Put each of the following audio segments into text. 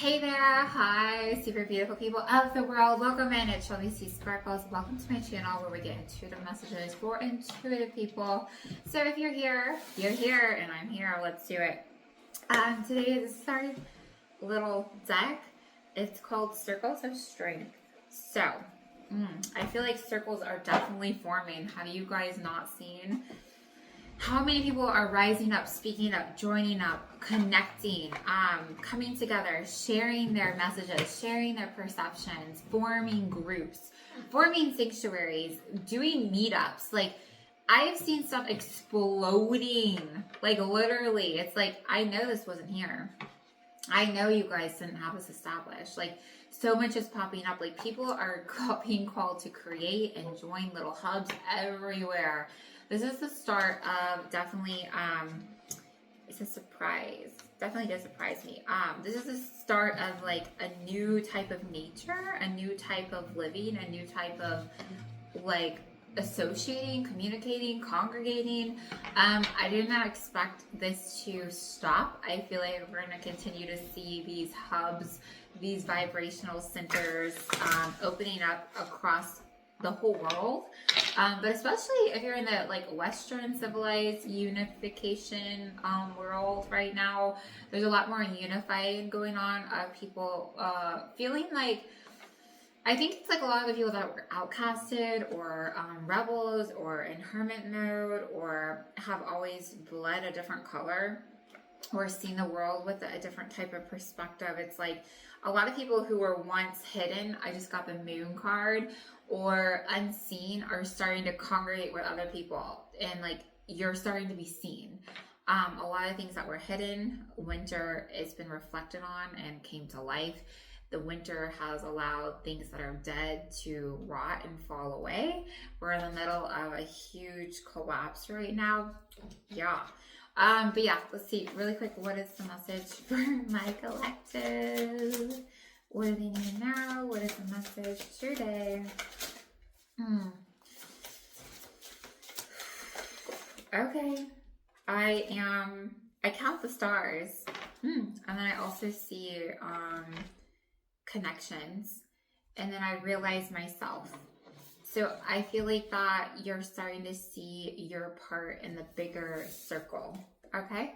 Hey there, hi, super beautiful people of the world. Welcome in. It's Shelby Welcome to my channel where we get intuitive messages for intuitive people. So if you're here, and I'm here. Let's do it. Today is our little deck. It's called Circles of Strength. So, I feel like circles are definitely forming. Have you guys not seen how many people are rising up, speaking up, joining up, connecting, coming together, sharing their messages, sharing their perceptions, forming groups, forming sanctuaries, doing meetups? Like, I have seen stuff exploding. Like, literally, it's like, I know this wasn't here. I know you guys didn't have this established. Like, so much is popping up. Like, people are being called to create and join little hubs everywhere. This is the start of definitely, it's a surprise. Definitely did surprise me. This is the start of like a new type of nature, a new type of living, a new type of like associating, communicating, congregating. I did not expect this to stop. I feel like we're going to continue to see these hubs, these vibrational centers opening up across the whole world, but especially if you're in the like Western civilized unification world right now, there's a lot more unifying going on. People feeling like, I think it's like a lot of the people that were outcasted or rebels or in hermit mode or have always bled a different color or seen the world with a different type of perspective. It's like a lot of people who were once hidden, I just got the moon card, or unseen, are starting to congregate with other people, and like you're starting to be seen. A lot of things that were hidden, winter has been reflected on and came to life. The winter has allowed things that are dead to rot and fall away. We're in the middle of a huge collapse right now. Yeah. But yeah, let's see really quick. What is the message for my collective? What do they need now? What is the message today? Okay. I count the stars. And then I also see connections. And then I realize myself. So I feel like that you're starting to see your part in the bigger circle. Okay?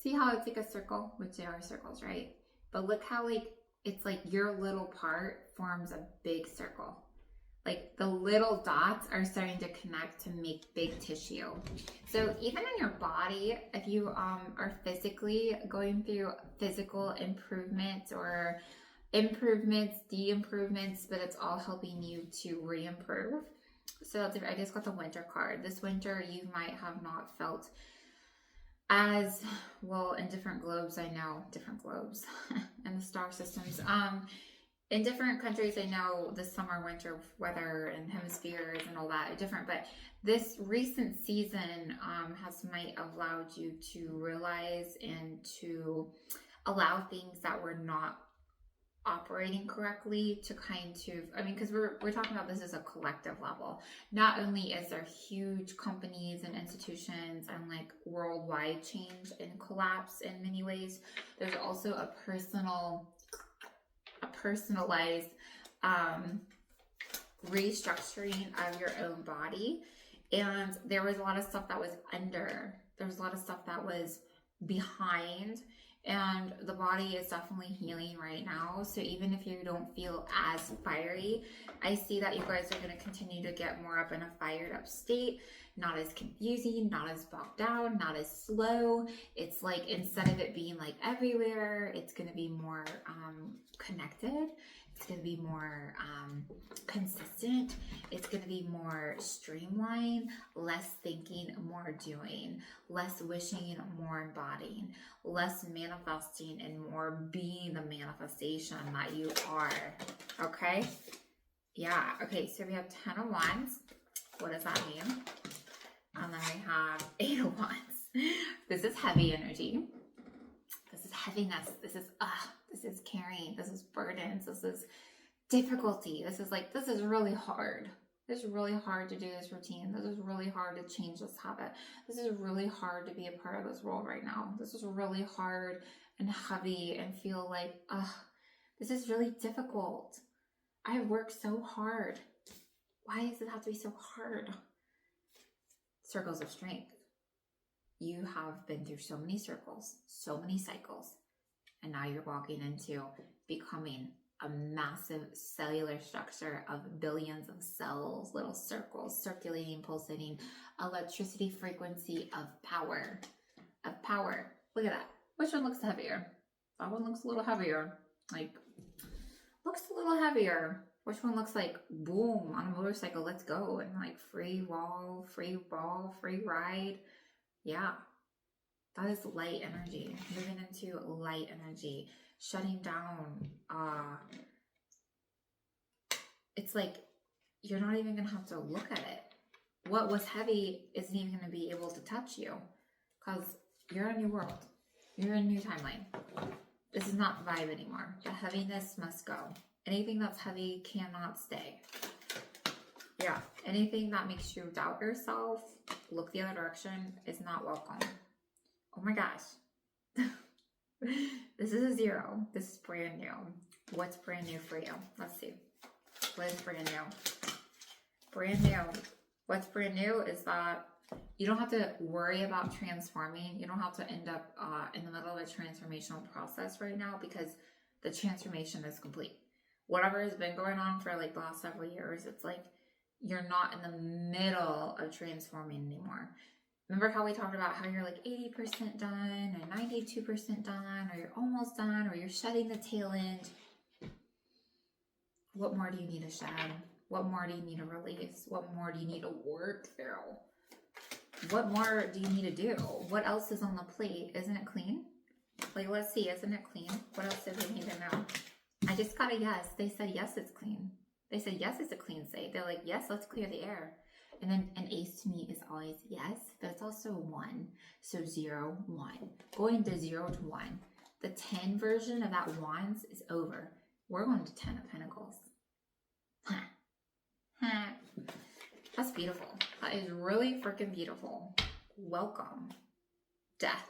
See how it's like a circle, which they are circles, right? But look how like it's like your little part forms a big circle. Like the little dots are starting to connect to make big tissue. So even in your body, if you are physically going through physical improvements or improvements, de-improvements, but it's all helping you to re-improve. So I just got the winter card. This winter, you might have not felt as well in different globes. I know different globes and the star systems. In different countries, I know the summer, winter weather and hemispheres and all that are different. But this recent season might have allowed you to realize and to allow things that were not operating correctly to kind of, I mean, because we're talking about this as a collective level. Not only is there huge companies and institutions and like worldwide change and collapse in many ways, there's also a personalized restructuring of your own body. And there was a lot of stuff that was there was a lot of stuff that was behind. And the body is definitely healing right now. So even if you don't feel as fiery, I see that you guys are going to continue to get more up in a fired up state. Not as confusing, not as bogged down, not as slow. It's like instead of it being like everywhere, it's going to be more connected. It's going to be more consistent. It's going to be more streamlined, less thinking, more doing, less wishing, more embodying, less manifesting, and more being the manifestation that you are. Okay? Yeah. Okay, so we have 10 of Wands. What does that mean? And then we have 8 of Wands. This is heavy energy. This is heaviness. This is carrying. This is burdens. This is difficulty. This is really hard. This is really hard to do this routine. This is really hard to change this habit. This is really hard to be a part of this world right now. This is really hard and heavy and feel like, ugh, this is really difficult. I have worked so hard. Why does it have to be so hard? Circles of strength. You have been through so many circles, so many cycles, and now you're walking into becoming a massive cellular structure of billions of cells, little circles, circulating, pulsating, electricity frequency of power. Look at that. Which one looks heavier? That one looks a little heavier. Like, looks a little heavier. Which one looks like, boom, on a motorcycle, let's go. And like, free ball, free ride. Yeah. That is light energy. Moving into light energy. Shutting down. It's like, you're not even going to have to look at it. What was heavy isn't even going to be able to touch you. Because you're in a new world. You're in a new timeline. This is not vibe anymore. The heaviness must go. Anything that's heavy cannot stay. Yeah. Anything that makes you doubt yourself, look the other direction, is not welcome. Oh my gosh. This is a 0. This is brand new. What's brand new for you? Let's see. What is brand new? Brand new. What's brand new is that you don't have to worry about transforming. You don't have to end up in the middle of a transformational process right now, because the transformation is complete. Whatever has been going on for like the last several years, it's like you're not in the middle of transforming anymore. Remember how we talked about how you're like 80% done or 92% done, or you're almost done, or you're shedding the tail end? What more do you need to shed? What more do you need to release? What more do you need to work through? What more do you need to do? What else is on the plate? Isn't it clean? Like, let's see, isn't it clean? What else do they need to know? I just got a yes. They said, yes, it's clean. They said, yes, it's a clean slate. They're like, yes, let's clear the air. And then an ace to me is always yes, but it's also 1. So 0, 1. Going to 0 to 1. The 10 version of that wands is over. We're going to 10 of pentacles. That's beautiful. That is really freaking beautiful. Welcome. Death.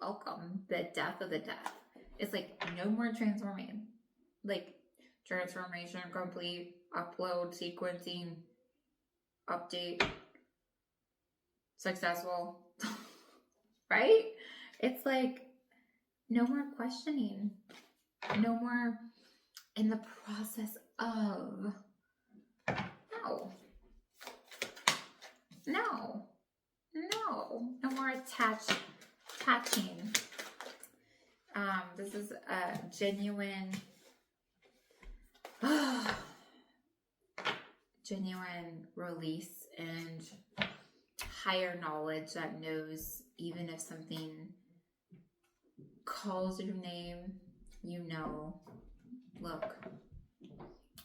Welcome. The death of the death. It's like no more transforming. Like, transformation complete, upload, sequencing, update, successful. Right? It's like no more questioning. No more in the process of. No more attaching. This is a genuine release and higher knowledge that knows even if something calls your name, you know, look,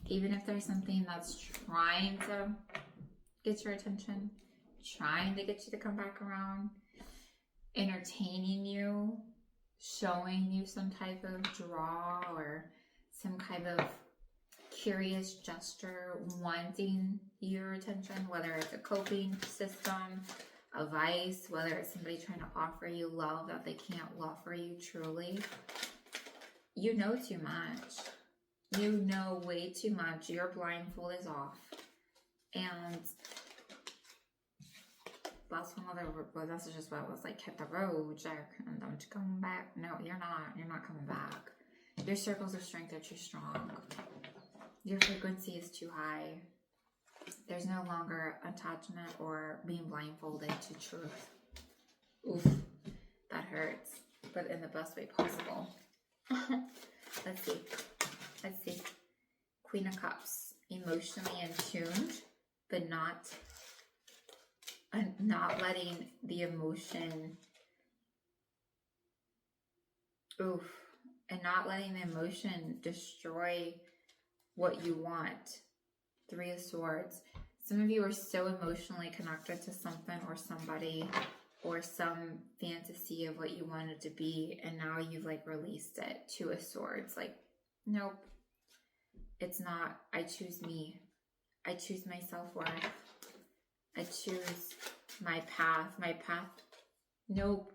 even if there's something that's trying to get your attention, trying to get you to come back around, entertaining you, showing you some type of draw or some kind of curious gesture, wanting your attention, whether it's a coping system, a vice, whether it's somebody trying to offer you love that they can't offer you truly. You know too much. You know way too much. Your blindfold is off. And that's one other, well, that's just what I was like, hit the road, Jack, and don't come back. No, you're not coming back. Your circles of strength are too strong. Your frequency is too high. There's no longer attachment or being blindfolded to truth. Oof, that hurts, but in the best way possible. Let's see. Queen of Cups, emotionally in tune, but not letting the emotion, and not letting the emotion destroy what you want. 3 of Swords. Some of you are so emotionally connected to something or somebody or some fantasy of what you wanted to be, and now you've like released it. 2 of Swords. Like, nope. It's not. I choose me. I choose my self-worth. I choose my path. Nope.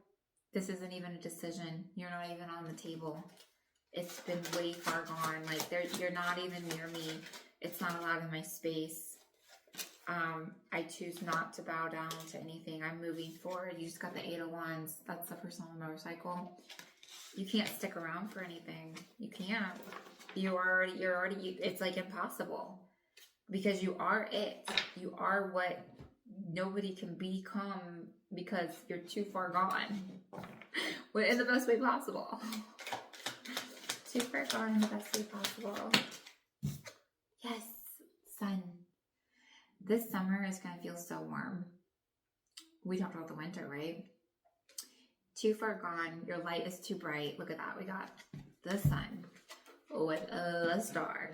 This isn't even a decision. You're not even on the table. It's been way far gone. Like, you're not even near me. It's not allowed in my space. I choose not to bow down to anything. I'm moving forward. You just got the 8 of Wands. That's the person on the motorcycle. You can't stick around for anything. You can't. You're already, it's like impossible. Because you are it. You are what nobody can become because you're too far gone. In the best way possible. Too far gone in the best way possible. Yes, sun. This summer is going to feel so warm. We talked about the winter, right? Too far gone. Your light is too bright. Look at that. We got the sun with a star.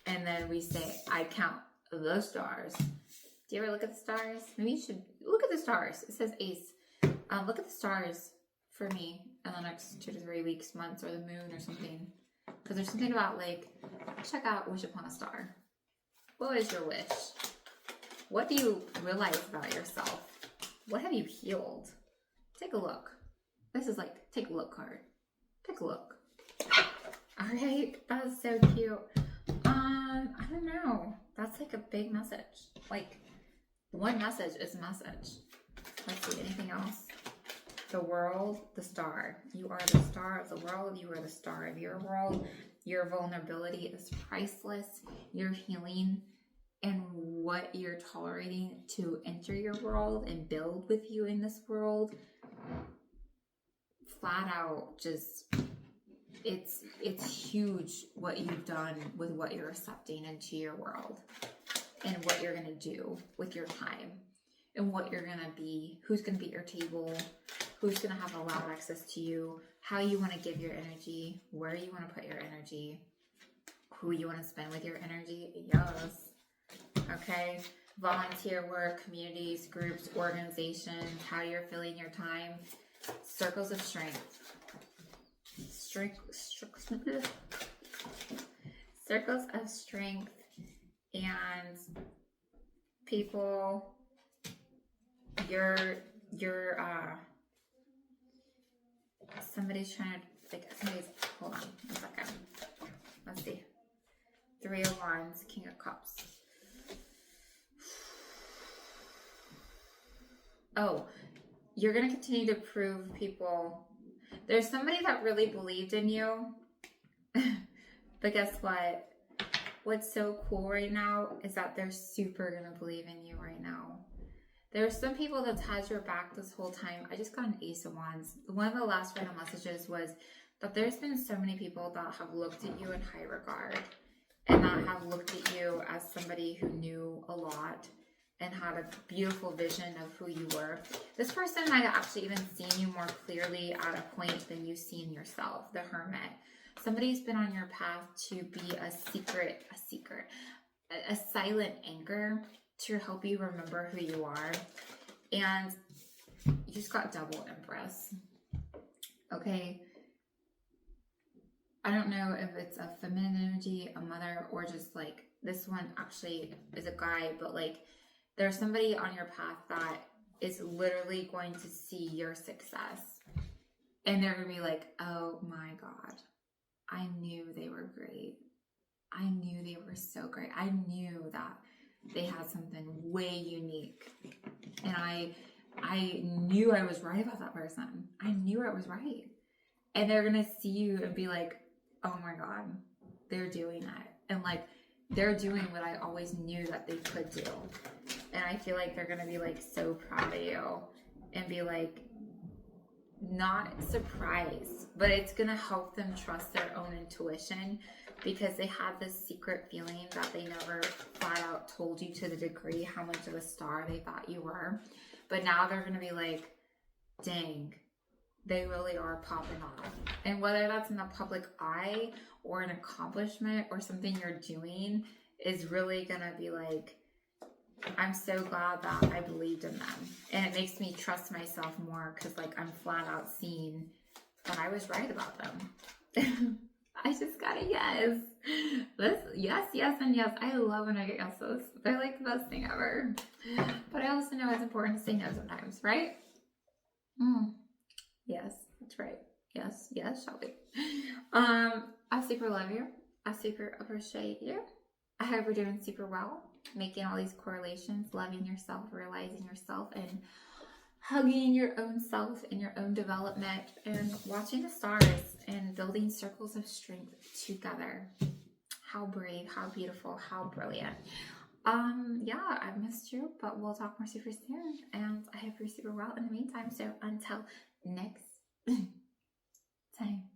And then we say, I count the stars. Do you ever look at the stars? Maybe you should look at the stars. It says Ace. Look at the stars for me in the next 2 to 3 weeks, months, or the moon or something. Because there's something about, like, check out Wish Upon a Star. What is your wish? What do you realize about yourself? What have you healed? Take a look. This is like, take a look card. Take a look. All right, that is so cute. I don't know. That's like a big message. Like, one message is a message. Let's see, anything else? The world, the star. You are the star of the world. You are the star of your world. Your vulnerability is priceless. Your healing and what you're tolerating to enter your world and build with you in this world, flat out, just it's huge what you've done with what you're accepting into your world and what you're going to do with your time and what you're going to be, who's going to be at your table, who's going to have allowed access to you, how you want to give your energy, where you want to put your energy, who you want to spend with your energy. Yes. Okay, volunteer work, communities, groups, organizations, how you're filling your time, circles of strength, circles of strength, and people, somebody's trying to, hold on a second, let's see, 3 of Wands, King of Cups. Oh, you're going to continue to prove people. There's somebody that really believed in you. But guess what? What's so cool right now is that they're super going to believe in you right now. There's some people that's had your back this whole time. I just got an Ace of Wands. One of the last final messages was that there's been so many people that have looked at you in high regard and that have looked at you as somebody who knew a lot and had a beautiful vision of who you were. This person might have actually even seen you more clearly at a point than you've seen yourself, the Hermit. Somebody's been on your path to be a silent anchor to help you remember who you are. And you just got double Empress. Okay. I don't know if it's a feminine energy, a mother, or just like this one actually is a guy, but like there's somebody on your path that is literally going to see your success. And they're going to be like, oh my God, I knew they were great. I knew they were so great. I knew that they had something way unique. And I knew I was right about that person. I knew I was right. And they're going to see you and be like, oh my God, they're doing that. And like, they're doing what I always knew that they could do. And I feel like they're going to be like so proud of you and be like, not surprised, but it's going to help them trust their own intuition because they had this secret feeling that they never flat out told you to the degree how much of a star they thought you were. But now they're going to be like, dang, they really are popping off. And whether that's in the public eye or an accomplishment or something you're doing is really going to be like, I'm so glad that I believed in them. And it makes me trust myself more because like I'm flat out seeing that I was right about them. I just got a yes. Yes, and yes. I love when I get yeses. They're like the best thing ever. But I also know it's important to say no sometimes, right? Yes, that's right. Yes, yes, Shelby. I super love you. I super appreciate you. I hope you're doing super well, making all these correlations, loving yourself, realizing yourself, and hugging your own self and your own development, and watching the stars and building circles of strength together. How brave, how beautiful, how brilliant. Yeah, I've missed you, but we'll talk more super soon, and I hope you're super well in the meantime. So until next time.